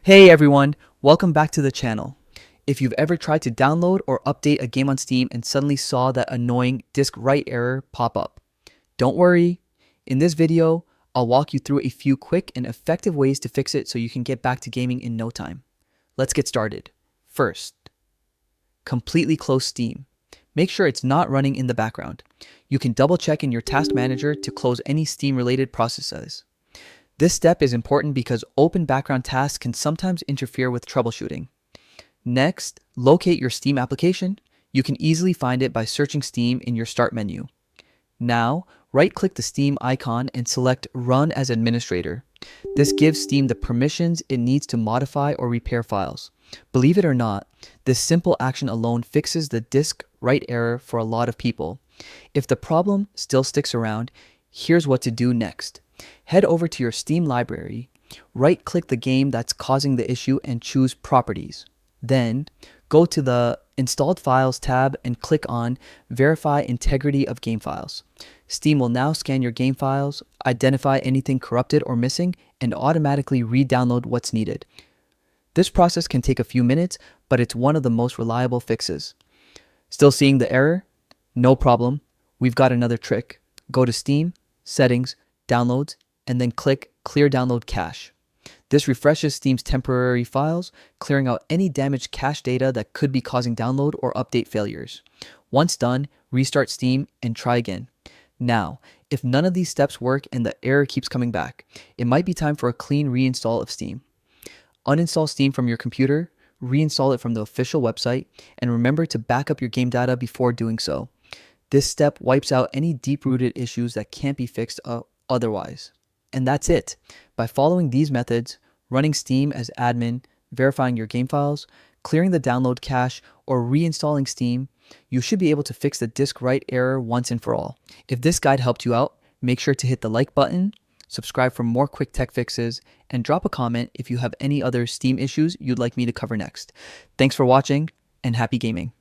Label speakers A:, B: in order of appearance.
A: Hey everyone, welcome back to the channel. If you've ever tried to download or update a game on Steam and suddenly saw that annoying disk write error pop up, don't worry. In this video, I'll walk you through a few quick and effective ways to fix it so you can get back to gaming in no time. Let's get started. First, completely close Steam. Make sure it's not running in the background. You can double check in your task manager to close any Steam related processes. This step is important because open background tasks can sometimes interfere with troubleshooting. Next, locate your Steam application. You can easily find it by searching Steam in your Start menu. Now, right-click the Steam icon and select Run as Administrator. This gives Steam the permissions it needs to modify or repair files. Believe it or not, this simple action alone fixes the disk write error for a lot of people. If the problem still sticks around, here's what to do next. Head over to your Steam library, right-click the game that's causing the issue and choose Properties. Then, go to the Installed Files tab and click on Verify Integrity of Game Files. Steam will now scan your game files, identify anything corrupted or missing, and automatically re-download what's needed. This process can take a few minutes, but it's one of the most reliable fixes. Still seeing the error? No problem. We've got another trick. Go to Steam, Settings, Downloads, and then click Clear Download Cache. This refreshes Steam's temporary files, clearing out any damaged cache data that could be causing download or update failures. Once done, restart Steam and try again. Now, if none of these steps work and the error keeps coming back, it might be time for a clean reinstall of Steam. Uninstall Steam from your computer, reinstall it from the official website, and remember to back up your game data before doing so. This step wipes out any deep-rooted issues that can't be fixed otherwise. And that's it. By following these methods, running Steam as admin, verifying your game files, clearing the download cache, or reinstalling Steam, you should be able to fix the disk write error once and for all. If this guide helped you out, make sure to hit the like button, subscribe for more quick tech fixes, and drop a comment if you have any other Steam issues you'd like me to cover next. Thanks for watching, and happy gaming.